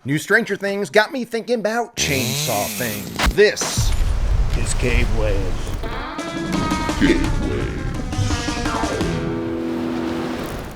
New Stranger Things got me thinking about chainsaw things. This is Cave Waves.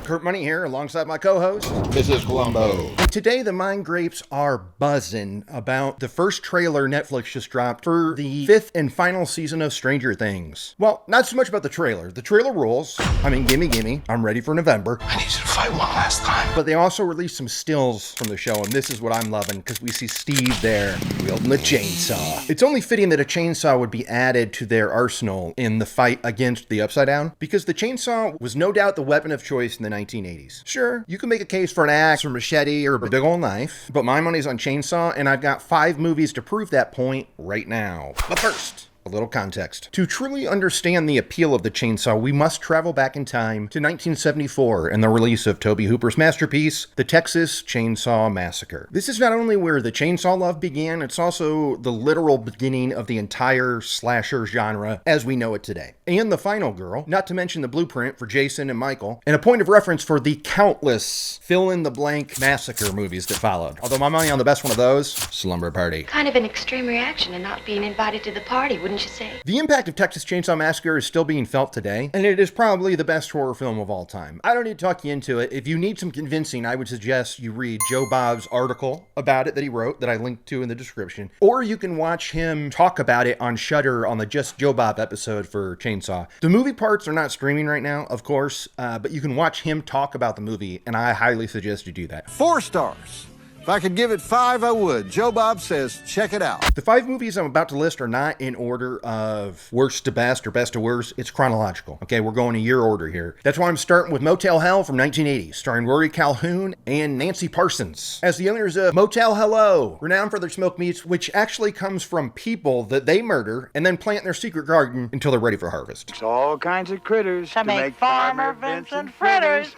Kurt Money here, alongside my co-host, Mrs. Columbo. Today, the mind grapes are buzzing about the first trailer Netflix just dropped for the 5th and final season of Stranger Things. Well, not so much about the trailer. The trailer rules. I mean, gimme. I'm ready for November. I need you to fight one last time. But they also released some stills from the show, and this is what I'm loving, because we see Steve there wielding the chainsaw. It's only fitting that a chainsaw would be added to their arsenal in the fight against the Upside Down, because the chainsaw was no doubt the weapon of choice in the 1980s. Sure, you can make a case for an axe or machete or a big old knife, but my money's on chainsaw, and I've got 5 movies to prove that point right now. But first, a little context. To truly understand the appeal of the chainsaw, we must travel back in time to 1974 and the release of Tobe Hooper's masterpiece, the Texas Chainsaw Massacre. This is not only where the chainsaw love began, it's also the literal beginning of the entire slasher genre as we know it today. And the final girl, not to mention the blueprint for Jason and Michael, and a point of reference for the countless fill-in-the-blank massacre movies that followed. Although my money on the best one of those, Slumber Party. Kind of an extreme reaction in not being invited to the party, wouldn't you say? The impact of Texas Chainsaw Massacre is still being felt today, and it is probably the best horror film of all time. I don't need to talk you into it. If you need some convincing, I would suggest you read Joe Bob's article about it that he wrote, that I linked to in the description, or you can watch him talk about it on Shudder on the Just Joe Bob episode for Chainsaw. The movie parts are not streaming right now, of course, but you can watch him talk about the movie, and I highly suggest you do that. 4 stars. If I could give it 5, I would. Joe Bob says, check it out. The 5 movies I'm about to list are not in order of worst to best or best to worst. It's chronological. Okay, we're going a year order here. That's why I'm starting with Motel Hell from 1980, starring Rory Calhoun and Nancy Parsons as the owners of Motel Hello, renowned for their smoked meats, which actually comes from people that they murder and then plant in their secret garden until they're ready for harvest. It's all kinds of critters to make Farmer Vincent fritters.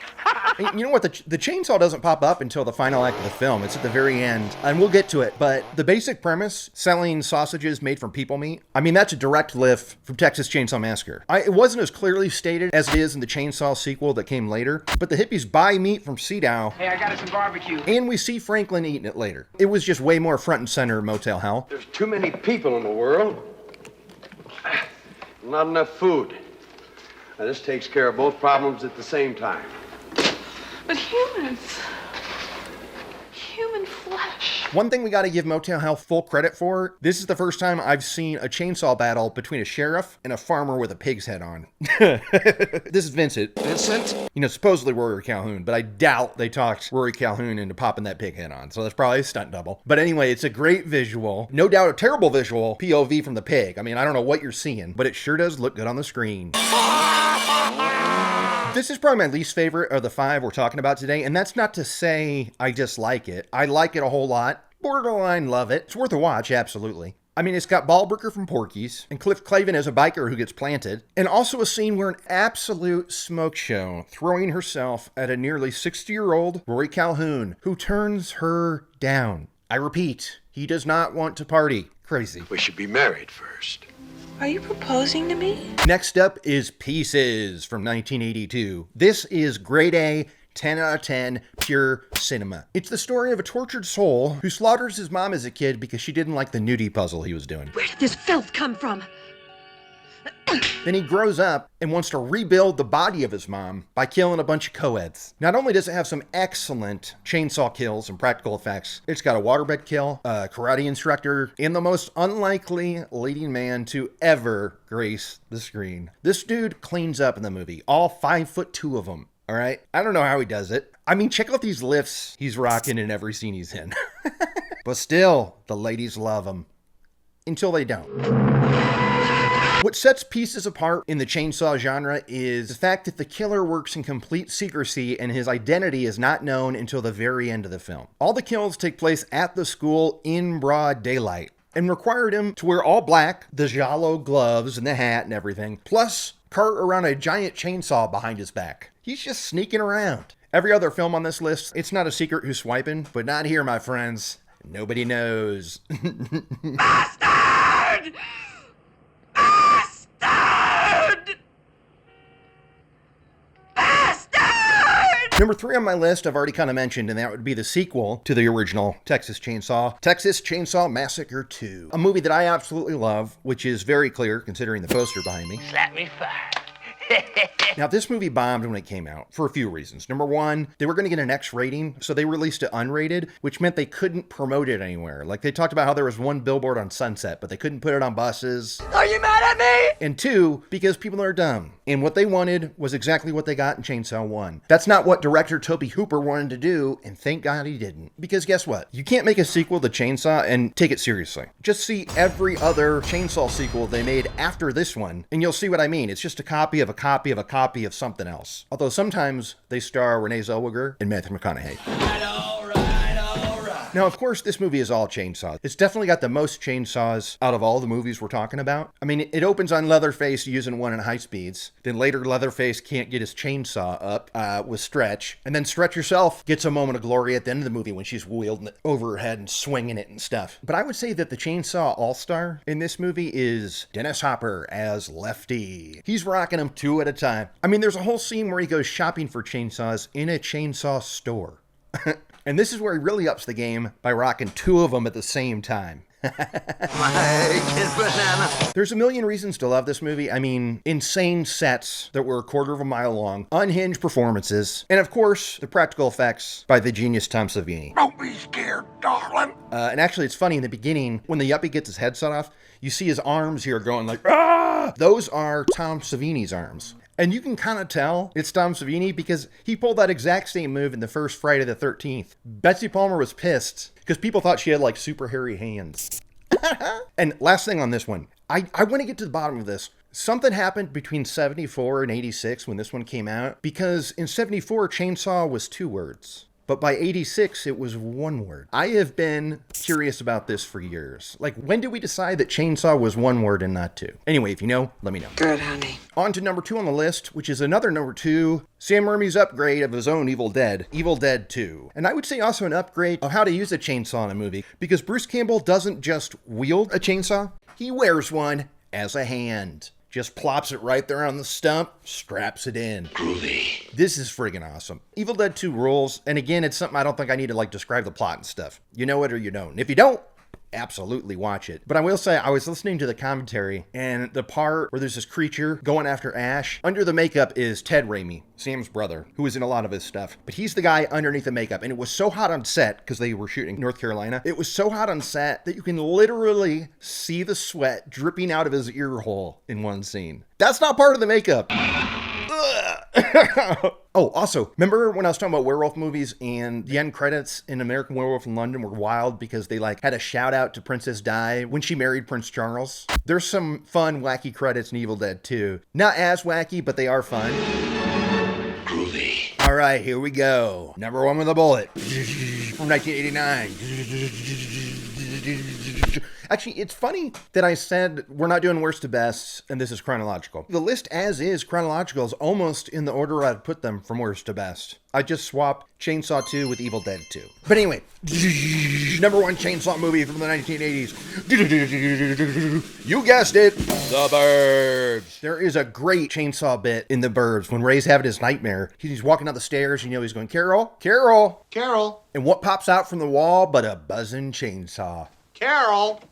And you know what? The chainsaw doesn't pop up until the final act of the film. It's at the very end, and we'll get to it. But the basic premise, selling sausages made from people meat, I mean, that's a direct lift from Texas Chainsaw Massacre. It wasn't as clearly stated as it is in the Chainsaw sequel that came later, but the hippies buy meat from Sea-Dow. Hey, I got us some barbecue. And we see Franklin eating it later. It was just way more front and center in Motel Hell. There's too many people in the world. Not enough food. Now, this takes care of both problems at the same time. But humans. Human flesh. One thing we gotta give Motel Hell full credit for, this is the first time I've seen a chainsaw battle between a sheriff and a farmer with a pig's head on. This is Vincent. Vincent? You know, supposedly Rory Calhoun, but I doubt they talked Rory Calhoun into popping that pig head on, so that's probably a stunt double. But anyway, it's a great visual. No doubt a terrible visual POV from the pig. I mean, I don't know what you're seeing, but it sure does look good on the screen. This is probably my least favorite of the 5 we're talking about today, and that's not to say I dislike it. I like it a whole lot. Borderline love it. It's worth a watch, absolutely. I mean, it's got Ballbreaker from Porky's, and Cliff Clavin as a biker who gets planted, and also a scene where an absolute smoke show throwing herself at a nearly 60-year-old Rory Calhoun, who turns her down. I repeat, he does not want to party. Crazy. We should be married first. Are you proposing to me? Next up is Pieces from 1982. This is grade A, 10 out of 10, pure cinema. It's the story of a tortured soul who slaughters his mom as a kid because she didn't like the nudie puzzle he was doing. Where did this filth come from? Then he grows up and wants to rebuild the body of his mom by killing a bunch of co-eds. Not only does it have some excellent chainsaw kills and practical effects, it's got a waterbed kill, a karate instructor, and the most unlikely leading man to ever grace the screen. This dude cleans up in the movie, all 5'2" of them. All right? I don't know how he does it. I mean, check out these lifts he's rocking in every scene he's in. But still, the ladies love him. Until they don't. What sets Pieces apart in the chainsaw genre is the fact that the killer works in complete secrecy and his identity is not known until the very end of the film. All the kills take place at the school in broad daylight and required him to wear all black, the giallo gloves and the hat and everything, plus cart around a giant chainsaw behind his back. He's just sneaking around. Every other film on this list, it's not a secret who's swiping, but not here, my friends. Nobody knows. Bastard! Bastard! Bastard! Number 3 on my list, I've already kind of mentioned, and that would be the sequel to the original Texas Chainsaw Massacre 2. A movie that I absolutely love, which is very clear considering the poster behind me. Slap me fire. Now, this movie bombed when it came out for a few reasons. Number 1, they were going to get an X rating, so they released it unrated, which meant they couldn't promote it anywhere. Like, they talked about how there was one billboard on Sunset, but they couldn't put it on buses. Are you mad at me? And 2, because people are dumb. And what they wanted was exactly what they got in Chainsaw 1. That's not what director Tobe Hooper wanted to do, and thank God he didn't. Because guess what? You can't make a sequel to Chainsaw and take it seriously. Just see every other Chainsaw sequel they made after this one, and you'll see what I mean. It's just a copy of a copy of a copy of something else. Although sometimes they star Renee Zellweger and Matthew McConaughey. Now, of course, this movie is all chainsaws. It's definitely got the most chainsaws out of all the movies we're talking about. I mean, it opens on Leatherface using one in high speeds. Then later, Leatherface can't get his chainsaw up with Stretch. And then Stretch herself gets a moment of glory at the end of the movie when she's wielding it over her head and swinging it and stuff. But I would say that the chainsaw all-star in this movie is Dennis Hopper as Lefty. He's rocking them 2 at a time. I mean, there's a whole scene where he goes shopping for chainsaws in a chainsaw store. And this is where he really ups the game by rocking 2 of them at the same time. There's a million reasons to love this movie. I mean, insane sets that were a quarter of a mile long, unhinged performances, and of course, the practical effects by the genius Tom Savini. Don't be scared, darling. And actually, it's funny, in the beginning, when the yuppie gets his head set off, you see his arms here going like, ah! Those are Tom Savini's arms. And you can kind of tell it's Tom Savini because he pulled that exact same move in the first Friday the 13th. Betsy Palmer was pissed because people thought she had like super hairy hands. And last thing on this one, I want to get to the bottom of this. Something happened between 74 and 86 when this one came out, because in 74, chainsaw was 2 words. But by 86, it was 1 word. I have been curious about this for years. Like, when did we decide that chainsaw was 1 word and not 2? Anyway, if you know, let me know. Good, honey. On to number 2 on the list, which is another number 2, Sam Raimi's upgrade of his own Evil Dead 2. And I would say also an upgrade of how to use a chainsaw in a movie, because Bruce Campbell doesn't just wield a chainsaw, he wears one as a hand. Just plops it right there on the stump, straps it in. Groovy. This is friggin' awesome. Evil Dead 2 rules, and again, it's something I don't think I need to like describe the plot and stuff. You know it or you don't. And if you don't, absolutely watch it. But I will say, I was listening to the commentary, and the part where there's this creature going after Ash, under the makeup is Ted Raimi, Sam's brother, who is in a lot of his stuff. But he's the guy underneath the makeup, and it was so hot on set, because they were shooting in North Carolina, it was so hot on set that you can literally see the sweat dripping out of his ear hole in one scene. That's not part of the makeup. Oh, also, remember when I was talking about werewolf movies and the end credits in American Werewolf in London were wild because they like had a shout out to Princess Di when she married Prince Charles? There's some fun, wacky credits in Evil Dead 2. Not as wacky, but they are fun. Groovy. All right, here we go. Number 1 with a bullet from 1989. Actually, it's funny that I said we're not doing worst to best, and this is chronological. The list as is chronological is almost in the order I'd put them from worst to best. I just swapped Chainsaw 2 with Evil Dead 2. But anyway, number 1 chainsaw movie from the 1980s. You guessed it, The Burbs. There is a great chainsaw bit in The Burbs when Ray's having his nightmare. He's walking down the stairs, you know he's going, Carol, Carol, Carol. and what pops out from the wall but a buzzing chainsaw. Carol.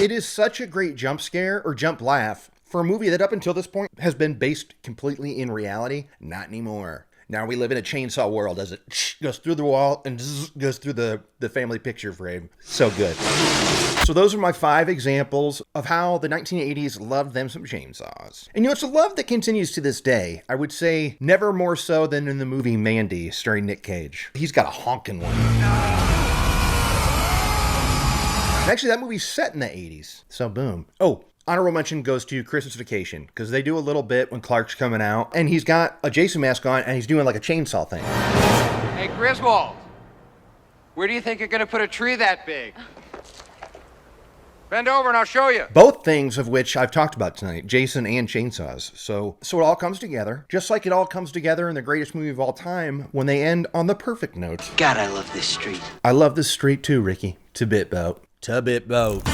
It is such a great jump scare or jump laugh for a movie that up until this point has been based completely in reality. Not anymore. Now we live in a chainsaw world as it goes through the wall and goes through the family picture frame. So good. So those are my 5 examples of how the 1980s loved them some chainsaws. And you know, it's a love that continues to this day. I would say never more so than in the movie Mandy starring Nick Cage. He's got a honking one. Actually, that movie's set in the 80s. So boom. Oh, honorable mention goes to Christmas Vacation, because they do a little bit when Clark's coming out, and he's got a Jason mask on, and he's doing like a chainsaw thing. Hey, Griswold, where do you think you're gonna put a tree that big? Bend over and I'll show you. Both things of which I've talked about tonight, Jason and chainsaws. So it all comes together, just like it all comes together in the greatest movie of all time when they end on the perfect note. God, I love this street. I love this street too, Ricky. To bit boat. To bit boat.